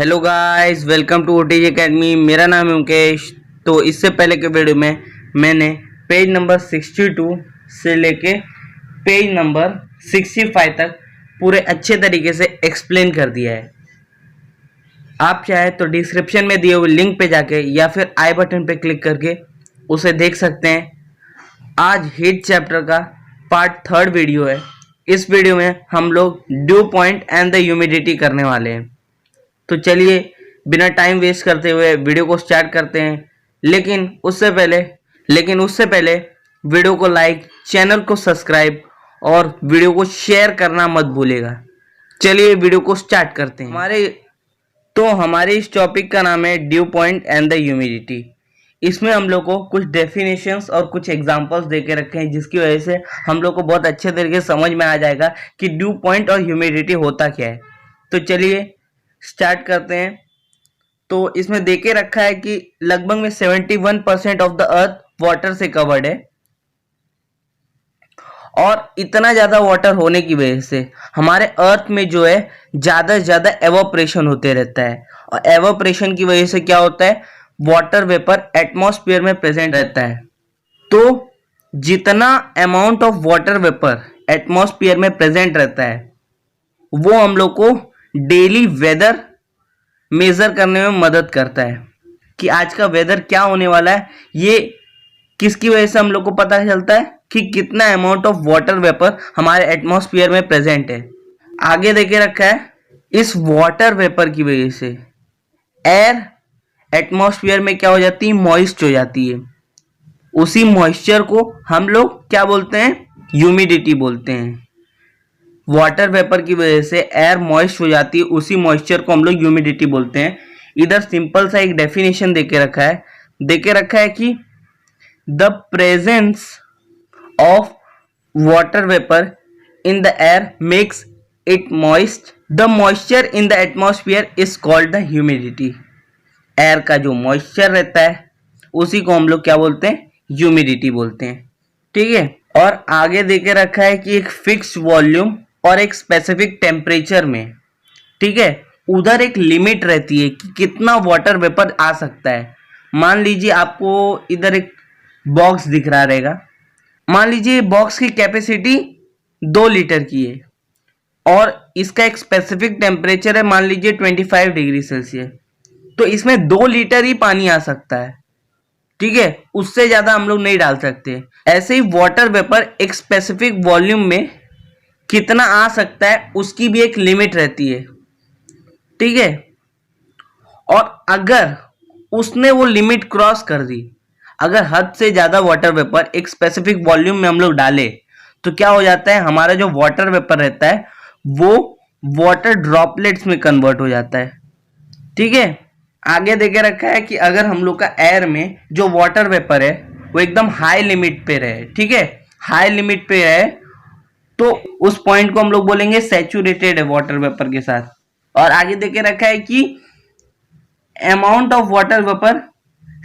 Hello guys, welcome to OTG academy. मेरा नाम है मुकेश। तो इससे पहले के वीडियो में मैंने पेज नंबर 62 से लेके पेज नंबर 65 तक पूरे अच्छे तरीके से एक्सप्लेन कर दिया है। आप चाहे तो डिस्क्रिप्शन में दिए हुए लिंक पे जाके या फिर आई बटन पे क्लिक करके उसे देख सकते हैं। आज हीट चैप्टर का पार्ट 3 वीडियो है। इस वीडियो में हम लोग due point and the humidity करने वाले हैं। तो चलिए बिना टाइम वेस्ट करते हुए वीडियो को स्टार्ट करते हैं। लेकिन उससे पहले वीडियो को लाइक, चैनल को सब्सक्राइब और वीडियो को शेयर करना मत भूलिएगा। चलिए वीडियो को स्टार्ट करते हैं। हमारे इस टॉपिक का नाम है due point and the humidity. इसमें हम लोग को कुछ डेफिनेशंस और कुछ एग्जांपल्स दे के रखे हैं, जिसकी वजह से हम लोग को बहुत अच्छे तरीके से समझ में आ जाएगा कि ड्यू पॉइंट और ह्यूमिडिटी होता क्या है। तो चलिए स्टार्ट करते हैं। तो इसमें देके रखा है कि लगभग में 71% ऑफ द अर्थ वाटर से कवर्ड है, और इतना ज्यादा वाटर होने की वजह से हमारे अर्थ में जो है ज्यादा से ज्यादा एवोपरेशन होते रहता है। और एवोपरेशन की वजह से क्या होता है, वाटर वेपर एटमॉस्फेयर में प्रेजेंट रहता है। तो जितना amount of water vapour atmosphere में प्रेजेंट रहता है वो हम लोग को डेली वेदर मेजर करने में मदद करता है कि आज का वेदर क्या होने वाला है। ये किसकी वजह से हम लोग को पता चलता है कि कितना अमाउंट ऑफ वाटर वेपर हमारे एटमॉस्फेयर में प्रेजेंट है। आगे देखे रखा है, इस वाटर वेपर की वजह से एयर एटमॉस्फेयर में क्या हो जाती है, मॉइस्ट हो जाती है। उसी मॉइस्चर को हम लोग क्या बोलते हैं, ह्यूमिडिटी बोलते हैं। वाटर वेपर की वजह से एयर मॉइस्ट हो जाती है, उसी मॉइस्चर को हम लोग ह्यूमिडिटी बोलते हैं। इधर सिंपल सा एक डेफिनेशन देके रखा है कि the presence of water vapour in the air makes it moist. The moisture in the atmosphere is called the humidity. Air का जो मॉइस्चर रहता है उसी को हम लोग क्या बोलते हैं, ह्यूमिडिटी बोलते हैं। ठीक है। और आगे देके रखा है कि एक फिक्स वॉल्यूम और एक स्पेसिफिक टेम्परेचर में, ठीक है, उधर एक लिमिट रहती है कि कितना वाटर वेपर आ सकता है। मान लीजिए आपको इधर एक बॉक्स दिख रहा रहेगा। मान लीजिए बॉक्स की कैपेसिटी 2 लीटर की है और इसका एक स्पेसिफिक टेम्परेचर है, मान लीजिए 25 डिग्री सेल्सियस। तो इसमें 2 लीटर ही पानी आ सकता है। ठीक है, उससे ज्यादा हम लोग नहीं डाल सकते। ऐसे ही वाटर वेपर एक स्पेसिफिक वॉल्यूम में कितना आ सकता है उसकी भी एक लिमिट रहती है। ठीक है। और अगर उसने वो लिमिट क्रॉस कर दी, अगर हद से ज्यादा वाटर वेपर एक स्पेसिफिक वॉल्यूम में हम लोग डाले तो क्या हो जाता है, हमारा जो वाटर वेपर रहता है वो वाटर ड्रॉपलेट्स में कन्वर्ट हो जाता है। ठीक है। आगे देके रखा है कि अगर हम लोग का एयर में जो वाटर वेपर है वो एकदम हाई लिमिट पे रहे, ठीक है, हाई लिमिट पे रहे, तो उस पॉइंट को हम लोग बोलेंगे सैचुरेटेड है वाटर वेपर के साथ। और आगे देके रखा है कि amount of water vapour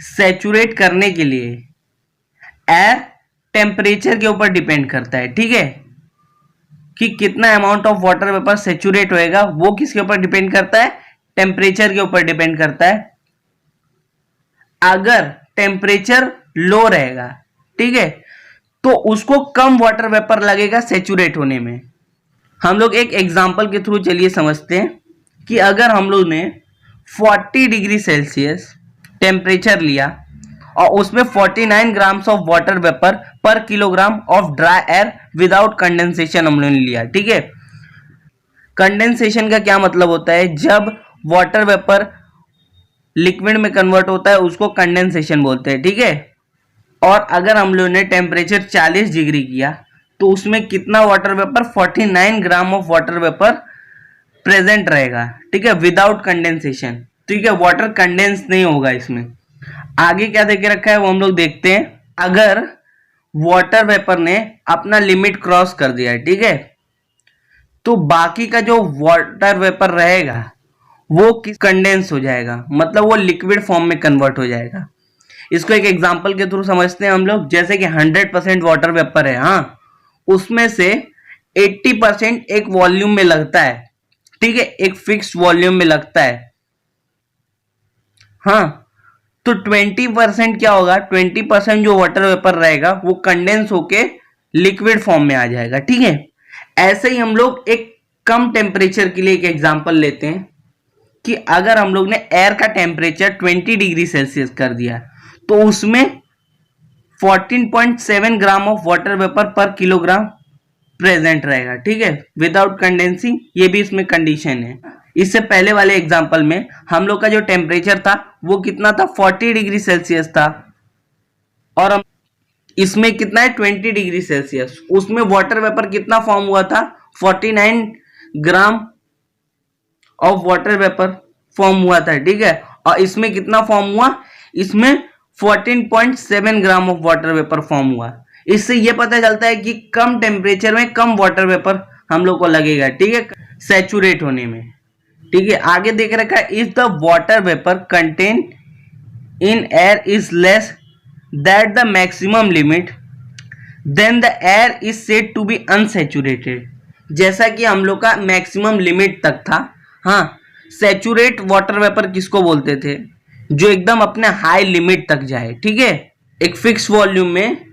saturate करने के लिए एयर टेम्परेचर के ऊपर डिपेंड करता है। ठीक है, कि कितना amount of water vapour saturate होएगा वो किसके ऊपर डिपेंड करता है, टेम्परेचर के ऊपर डिपेंड करता है। अगर टेम्परेचर लो रहेगा, ठीक है, तो उसको कम वाटर वेपर लगेगा सैचुरेट होने में। हम लोग एक एग्जांपल के थ्रू चलिए समझते हैं कि अगर हम लोग ने 40 डिग्री सेल्सियस टेम्परेचर लिया और उसमें 49 ग्राम्स ऑफ वाटर वेपर पर kilogram of dry air without condensation हम लोग ने लिया। ठीक है। कंडेंसेशन का क्या मतलब होता है, जब वाटर वेपर लिक्विड में कन्वर्ट होता है उसको कंडेंसेशन बोलते हैं। ठीक है। और अगर हम लोग ने टेम्परेचर 40 डिग्री किया तो उसमें कितना water vapour, 49 gram of water vapour present रहेगा। ठीक है, विदाउट कंडेंसेशन। ठीक है, वाटर कंडेंस नहीं होगा इसमें। आगे क्या देके रखा है वो हम लोग देखते हैं। अगर वाटर वेपर ने अपना लिमिट क्रॉस कर दिया है, ठीक है, तो बाकी का जो वाटर वेपर रहेगा वो कंडेंस हो जाएगा, मतलब वो लिक्विड फॉर्म में कन्वर्ट हो जाएगा। इसको एक एग्जांपल के थ्रू समझते हैं हम लोग। जैसे कि 100% वाटर वेपर है, हाँ, उसमें से 80% एक वॉल्यूम में लगता है। ठीक है, एक फिक्स वॉल्यूम में लगता है। हाँ, तो 20% क्या होगा, 20% जो वाटर वेपर रहेगा वो कंडेंस होके लिक्विड फॉर्म में आ जाएगा। ठीक है, ऐसे ही हम लोग एक कम टेम्परेचर के लिए एक एग्जांपल लेते हैं कि अगर हम लोग ने एयर का टेम्परेचर 20 डिग्री सेल्सियस कर दिया तो उसमें 14.7 ग्राम ऑफ वाटर वेपर पर किलोग्राम प्रेजेंट रहेगा। ठीक है, विदाउट कंडेंसिंग, ये भी इसमें कंडीशन है। इससे पहले वाले एग्जांपल में हम लोग का जो टेम्परेचर था वो कितना था, 40 डिग्री सेल्सियस था, और हम इसमें कितना है, 20 डिग्री सेल्सियस। उसमें वाटर वेपर कितना फॉर्म हुआ था, 49 gram of water vapour form हुआ था। ठीक है, और इसमें कितना फॉर्म हुआ, इसमें 14.7 gram of water vapour form हुआ। इससे यह पता चलता है कि कम टेम्परेचर में कम वाटर वेपर हम लोग को लगेगा। ठीक है, सैचुरेट होने में। ठीक है, आगे देख रखा है, if the water vapour content in air is less that the maximum limit then the air is said to be unsaturated. जैसा कि हम लोग का मैक्सिमम लिमिट तक था। हाँ, सैचुरेट वाटर वेपर किसको बोलते थे, जो एकदम अपने हाई लिमिट तक जाए। ठीक है, एक फिक्स वॉल्यूम में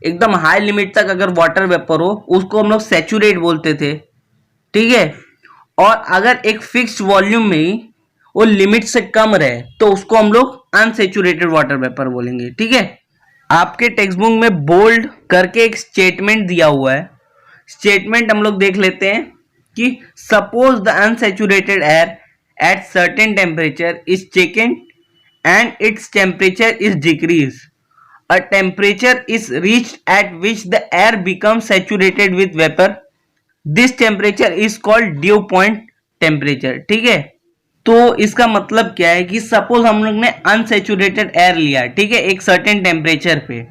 एकदम हाई लिमिट तक अगर वाटर वेपर हो उसको हम लोग सैचुरेट बोलते थे। ठीक है, और अगर एक फिक्स वॉल्यूम में ही वो लिमिट से कम रहे तो उसको हम लोग अनसैचुरेटेड वाटर वेपर बोलेंगे। ठीक है, आपके टेक्स्ट बुक में बोल्ड करके एक स्टेटमेंट दिया हुआ है। स्टेटमेंट हम लोग देख लेते हैं कि suppose the unsaturated air at certain temperature is taken and its temperature is decrease, a temperature is reached at which the air becomes saturated with vapor. This temperature is called dew point temperature. ठीक है, तो इसका मतलब क्या है कि suppose हम लोग ने अनसैचुरेटेड एयर लिया, ठीक है, एक सर्टेन टेम्परेचर पे,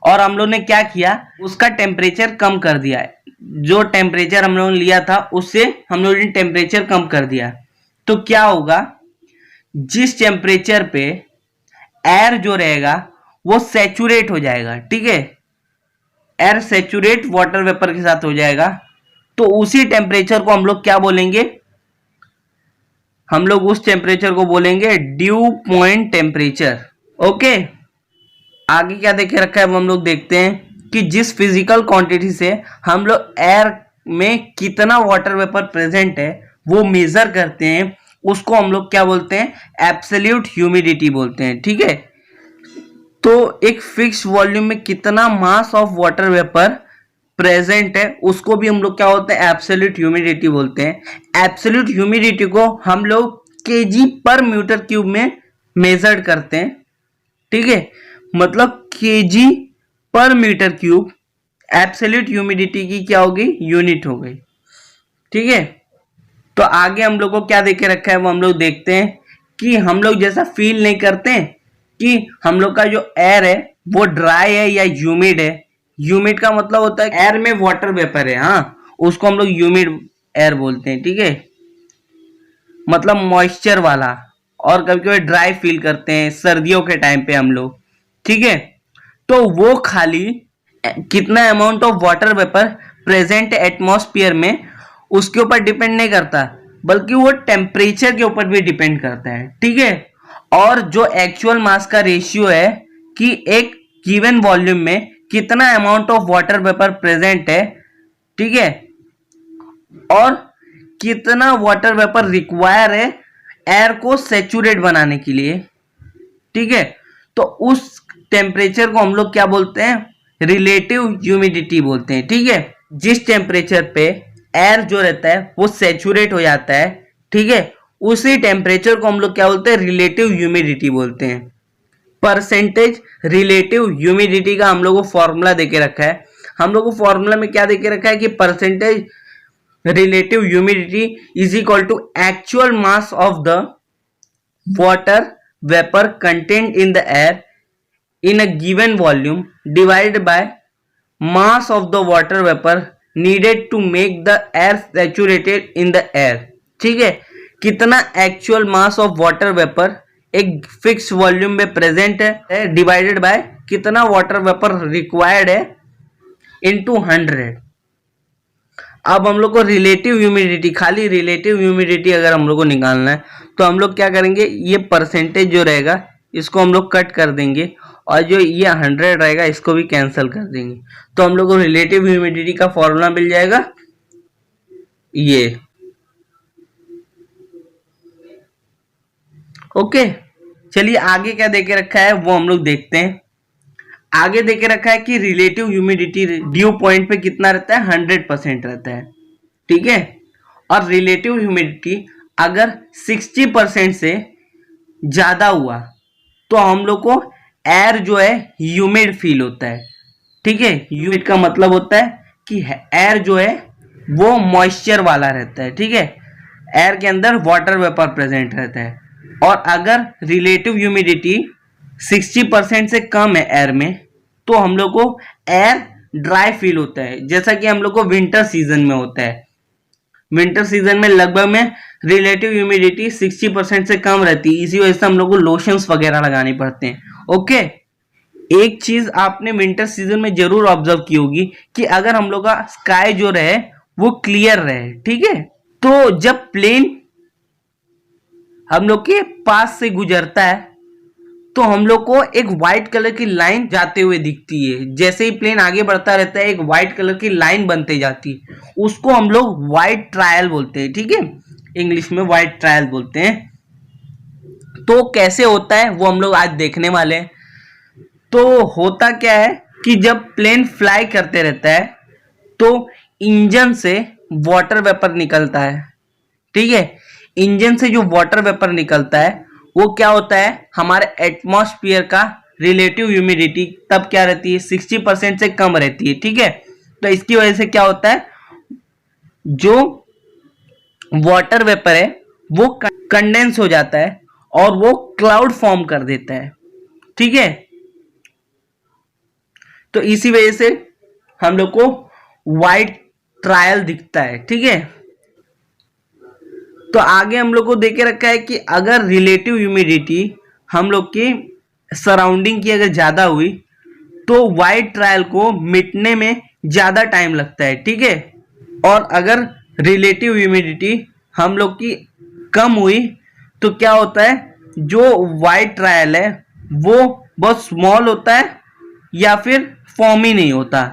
और हम लोग ने क्या किया, उसका टेम्परेचर कम कर दिया है। जो टेम्परेचर हम लोग ने लिया था उससे हम लोग ने टेम्परेचर कम कर दिया, तो क्या होगा, जिस टेम्परेचर पे एयर जो रहेगा वो सैचुरेट हो जाएगा। ठीक है, एयर सैचुरेट वाटर वेपर के साथ हो जाएगा, तो उसी टेम्परेचर को हम लोग क्या बोलेंगे, हम लोग उस टेम्परेचर को बोलेंगे ड्यू पॉइंट टेम्परेचर। ओके, आगे क्या देखे रखा है वो हम लोग देखते हैं कि जिस फिजिकल क्वांटिटी से हम लोग एयर में कितना वाटर वेपर प्रेजेंट है वो मेजर करते हैं, उसको हम लोग क्या बोलते हैं, एब्सोल्यूट ह्यूमिडिटी बोलते हैं। ठीक है, तो एक फिक्स वॉल्यूम में कितना mass of water vapour present है उसको भी हम लोग क्या बोलते हैं, एब्सोल्यूट ह्यूमिडिटी बोलते हैं। एब्सोल्यूट ह्यूमिडिटी को हम लोग केजी पर मीटर क्यूब में मेजर करते हैं। ठीक है, मतलब केजी पर मीटर क्यूब एब्सोल्यूट ह्यूमिडिटी की क्या होगी, यूनिट हो गई। ठीक है, तो आगे हम लोग को क्या देखे रखा है वो हम लोग देखते हैं कि हम लोग जैसा फील नहीं करते कि हम लोग का जो एयर है वो ड्राई है या ह्यूमिड है। ह्यूमिड का मतलब होता है एयर में वाटर वेपर है, हाँ, उसको हम लोग ह्यूमिड एयर बोलते हैं। ठीक है, मतलब मॉइस्चर वाला, और कभी कभी ड्राई फील करते हैं सर्दियों के टाइम पे हम लोग। ठीक है, तो वो खाली कितना amount of water vapour present atmosphere में उसके ऊपर डिपेंड नहीं करता, बल्कि वो टेम्परेचर के ऊपर भी डिपेंड करता है। ठीक है, और जो एक्चुअल मास का रेशियो है कि एक गिवन वॉल्यूम में कितना amount of water vapour present है, ठीक है, और कितना वाटर वेपर रिक्वायर है एयर को सैचुरेट बनाने के लिए। ठीक है, तो उस टेम्परेचर को हम लोग क्या बोलते हैं, रिलेटिव ह्यूमिडिटी बोलते हैं। ठीक है, जिस टेम्परेचर पे एयर जो रहता है वो सैचुरेट हो जाता है, ठीक है, उसी टेम्परेचर को हम लोग क्या बोलते हैं, रिलेटिव ह्यूमिडिटी बोलते हैं। परसेंटेज रिलेटिव ह्यूमिडिटी का हम लोग को फॉर्मूला देके रखा है। हम लोग को फॉर्मूला में क्या देके रखा है कि percentage relative humidity is equal to actual mass of the water vapour content in the air in a given volume divided by mass of the water vapor needed to make the air saturated in the air। ठीक है, कितना actual mass of water vapour एक fix volume में present है divided by कितना water vapour required है into 100। अब हम लोग को रिलेटिव ह्यूमिडिटी, खाली रिलेटिव ह्यूमिडिटी अगर हम लोग को निकालना है तो हम लोग क्या करेंगे, ये परसेंटेज जो रहेगा इसको हम लोग कट कर देंगे और जो ये 100 रहेगा इसको भी कैंसिल कर देंगे, तो हम लोग को रिलेटिव ह्यूमिडिटी का फॉर्मूला मिल जाएगा ये। ओके, चलिए आगे क्या देके रखा है वो हम लोग देखते हैं। आगे देके रखा है कि रिलेटिव ह्यूमिडिटी ड्यू पॉइंट पे कितना रहता है, 100% रहता है, ठीक है। और रिलेटिव ह्यूमिडिटी अगर 60% से ज्यादा हुआ तो हम लोग को एयर जो है ह्यूमिड फील होता है, ठीक है। ह्यूमिड का मतलब होता है कि एयर जो है वो मॉइस्चर वाला रहता है, ठीक है। एयर के अंदर वाटर वेपर प्रेजेंट रहता है। और अगर रिलेटिव ह्यूमिडिटी 60% से कम है एयर में तो हम लोग को एयर ड्राई फील होता है, जैसा कि हम लोग को विंटर सीजन में होता है। विंटर सीजन में लगभग में रिलेटिव ह्यूमिडिटी 60% से कम रहती है, इसी वजह से हम लोग को लोशंस वगैरह लगाने पड़ते हैं। ओके, एक चीज आपने विंटर सीजन में जरूर ऑब्जर्व की होगी कि अगर हम लोग का स्काई जो रहे वो क्लियर रहे, ठीक है, तो जब प्लेन हम लोग के पास से गुजरता है तो हम लोग को एक व्हाइट कलर की लाइन जाते हुए दिखती है। जैसे ही प्लेन आगे बढ़ता रहता है एक व्हाइट कलर की लाइन बनते जाती है, उसको हम लोग व्हाइट ट्रायल बोलते हैं, ठीक है, इंग्लिश में व्हाइट ट्रायल बोलते हैं। तो कैसे होता है वो हम लोग आज देखने वाले हैं। तो होता क्या है कि जब प्लेन फ्लाई करते रहता है तो इंजन से वाटर वेपर निकलता है, ठीक है। इंजन से जो वाटर वेपर निकलता है वो क्या होता है, हमारे एटमॉस्फेयर का रिलेटिव ह्यूमिडिटी तब क्या रहती है, 60% से कम रहती है, ठीक है। तो इसकी वजह से क्या होता है, जो वाटर वेपर है वो कंडेंस हो जाता है और वो क्लाउड फॉर्म कर देता है, ठीक है। तो इसी वजह से हम लोग को व्हाइट ट्रायल दिखता है, ठीक है। तो आगे हम लोग को देके रखा है कि अगर रिलेटिव ह्यूमिडिटी हम लोग की सराउंडिंग की अगर ज़्यादा हुई तो वाइट ट्रायल को मिटने में ज़्यादा टाइम लगता है, ठीक है। और अगर रिलेटिव ह्यूमिडिटी हम लोग की कम हुई तो क्या होता है, जो वाइट ट्रायल है वो बहुत स्मॉल होता है या फिर फॉर्म ही नहीं होता।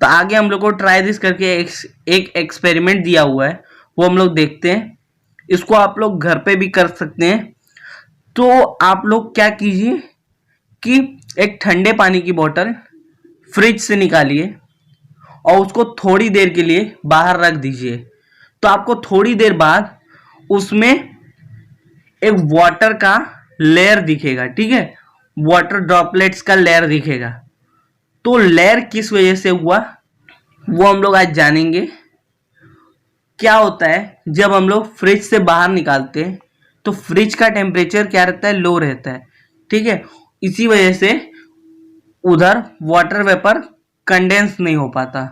तो आगे हम लोग को ट्राई दिस करके एक एक्सपेरिमेंट दिया हुआ है वो हम लोग देखते हैं। इसको आप लोग घर पे भी कर सकते हैं। तो आप लोग क्या कीजिए कि एक ठंडे पानी की बोतल फ्रिज से निकालिए और उसको थोड़ी देर के लिए बाहर रख दीजिए। तो आपको थोड़ी देर बाद उसमें एक वाटर का लेयर दिखेगा, ठीक है, वाटर ड्रॉपलेट्स का लेयर दिखेगा। तो लेयर किस वजह से हुआ वो हम लोग आज जानेंगे। क्या होता है, जब हम लोग फ्रिज से बाहर निकालते हैं तो फ्रिज का टेम्परेचर क्या रहता है, लो रहता है, ठीक है। इसी वजह से उधर वाटर वेपर कंडेंस नहीं हो पाता।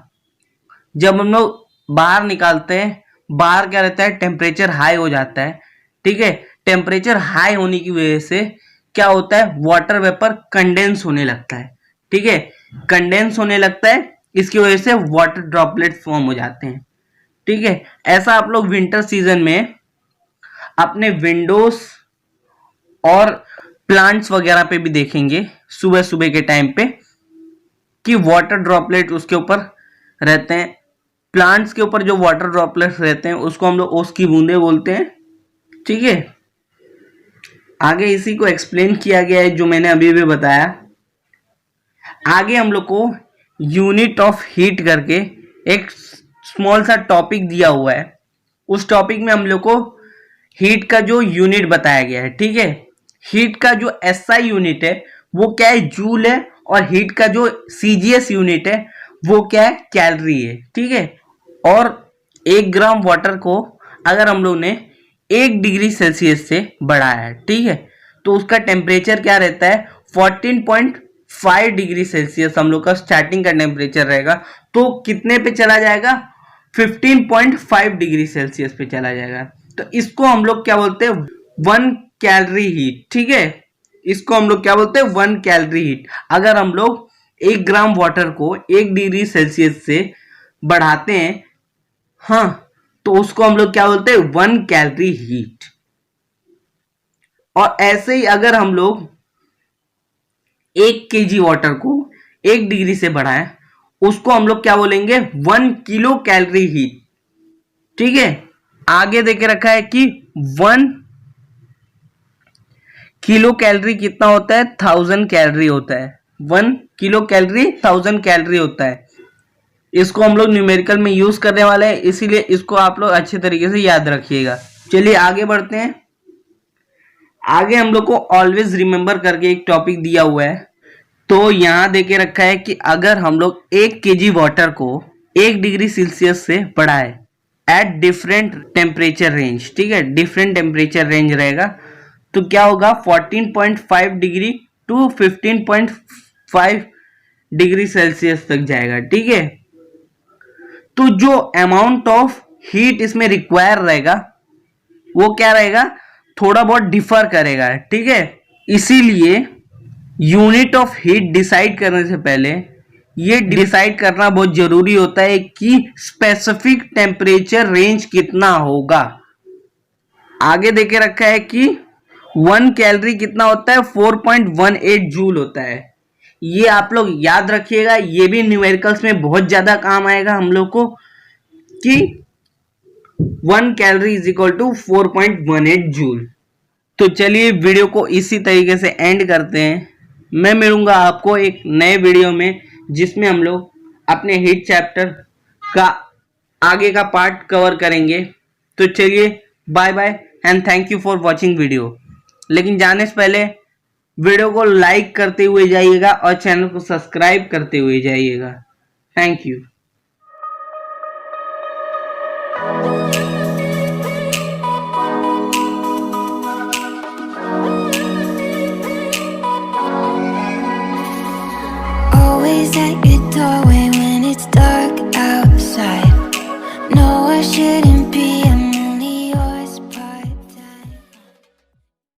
जब हम लोग बाहर निकालते हैं, बाहर क्या रहता है, टेम्परेचर हाई हो जाता है, ठीक है। टेम्परेचर हाई होने की वजह से क्या होता है, वाटर वेपर कंडेंस होने लगता है, ठीक है। कंडेंस होने लगता है, इसकी वजह से वाटर ड्रॉपलेट फॉर्म हो जाते हैं, ठीक है। ऐसा आप लोग विंटर सीजन में अपने विंडोज और प्लांट्स वगैरह पे भी देखेंगे सुबह सुबह के टाइम पे कि वाटर ड्रॉपलेट उसके ऊपर रहते हैं। प्लांट्स के ऊपर जो वाटर ड्रॉपलेट्स रहते हैं उसको हम लोग ओस की बूंदे बोलते हैं, ठीक है। आगे इसी को एक्सप्लेन किया गया है जो मैंने अभी भी बताया। आगे हम लोग को यूनिट ऑफ हीट करके एक स्मॉल सा टॉपिक दिया हुआ है। उस टॉपिक में हम लोग को हीट का जो यूनिट बताया गया है, ठीक है। हीट का जो एसआई यूनिट है वो क्या है, जूल है, और हीट का जो सीजीएस यूनिट है वो क्या है, कैलोरी है, ठीक है। और 1 ग्राम वाटर को अगर हम लोग ने 1 डिग्री सेल्सियस से बढ़ाया है, ठीक है, तो उसका टेम्परेचर क्या रहता है, 14.5 डिग्री सेल्सियस हम लोग का स्टार्टिंग का टेम्परेचर रहेगा। तो कितने पे चला जाएगा, 15.5 डिग्री सेल्सियस पे चला जाएगा। तो इसको हम लोग क्या बोलते हैं, 1 कैलोरी हीट, ठीक है। इसको हम लोग क्या बोलते हैं, 1 कैलोरी हीट। अगर हम लोग 1 ग्राम वाटर को 1 डिग्री सेल्सियस से बढ़ाते हैं हाँ, तो उसको हम लोग क्या बोलते हैं, 1 कैलोरी हीट। और ऐसे ही अगर हम लोग 1 केजी वाटर को 1 डिग्री से बढ़ाएं, उसको हम लोग क्या बोलेंगे, 1 किलो कैलोरी हीट। ठीक है, आगे देके रखा है कि 1 किलो कैलोरी कितना होता है, 1000 कैलोरी होता है। 1 किलो कैलोरी 1000 कैलोरी होता है। इसको हम लोग न्यूमेरिकल में यूज करने वाले हैं, इसीलिए इसको आप लोग अच्छे तरीके से याद रखिएगा। चलिए आगे बढ़ते हैं। आगे हम लोग को ऑलवेज रिमेंबर करके एक टॉपिक दिया हुआ है। तो यहां देके रखा है कि अगर हम लोग 1 केजी वाटर को 1 डिग्री सेल्सियस से बढ़ाए एट डिफरेंट टेम्परेचर रेंज, ठीक है, डिफरेंट टेम्परेचर रेंज रहेगा, तो क्या होगा, 14.5 डिग्री टू 15.5 डिग्री सेल्सियस तक जाएगा। ठीक है, तो जो अमाउंट ऑफ हीट इसमें रिक्वायर रहेगा वो क्या रहेगा, थोड़ा बहुत डिफर करेगा। ठीक है, इसीलिए यूनिट ऑफ हीट डिसाइड करने से पहले ये डिसाइड करना बहुत जरूरी होता है कि स्पेसिफिक टेम्परेचर रेंज कितना होगा। आगे देके रखा है कि 1 कैलोरी कितना होता है, 4.18 जूल होता है। ये आप लोग याद रखिएगा, ये भी न्यूमेरिकल्स में बहुत ज्यादा काम आएगा हम लोग को, कि 1 calorie is equal to 4.18 joule. तो चलिए वीडियो को इसी तरीके से एंड करते हैं। मैं मिलूंगा आपको एक नए वीडियो में, जिसमें हम लोग अपने हीट चैप्टर का आगे का पार्ट कवर करेंगे। तो चलिए bye bye and thank you for watching video. लेकिन जाने से पहले वीडियो को लाइक करते हुए जाइएगा और चैनल को सब्सक्राइब करते हुए जाइएगा। Thank you.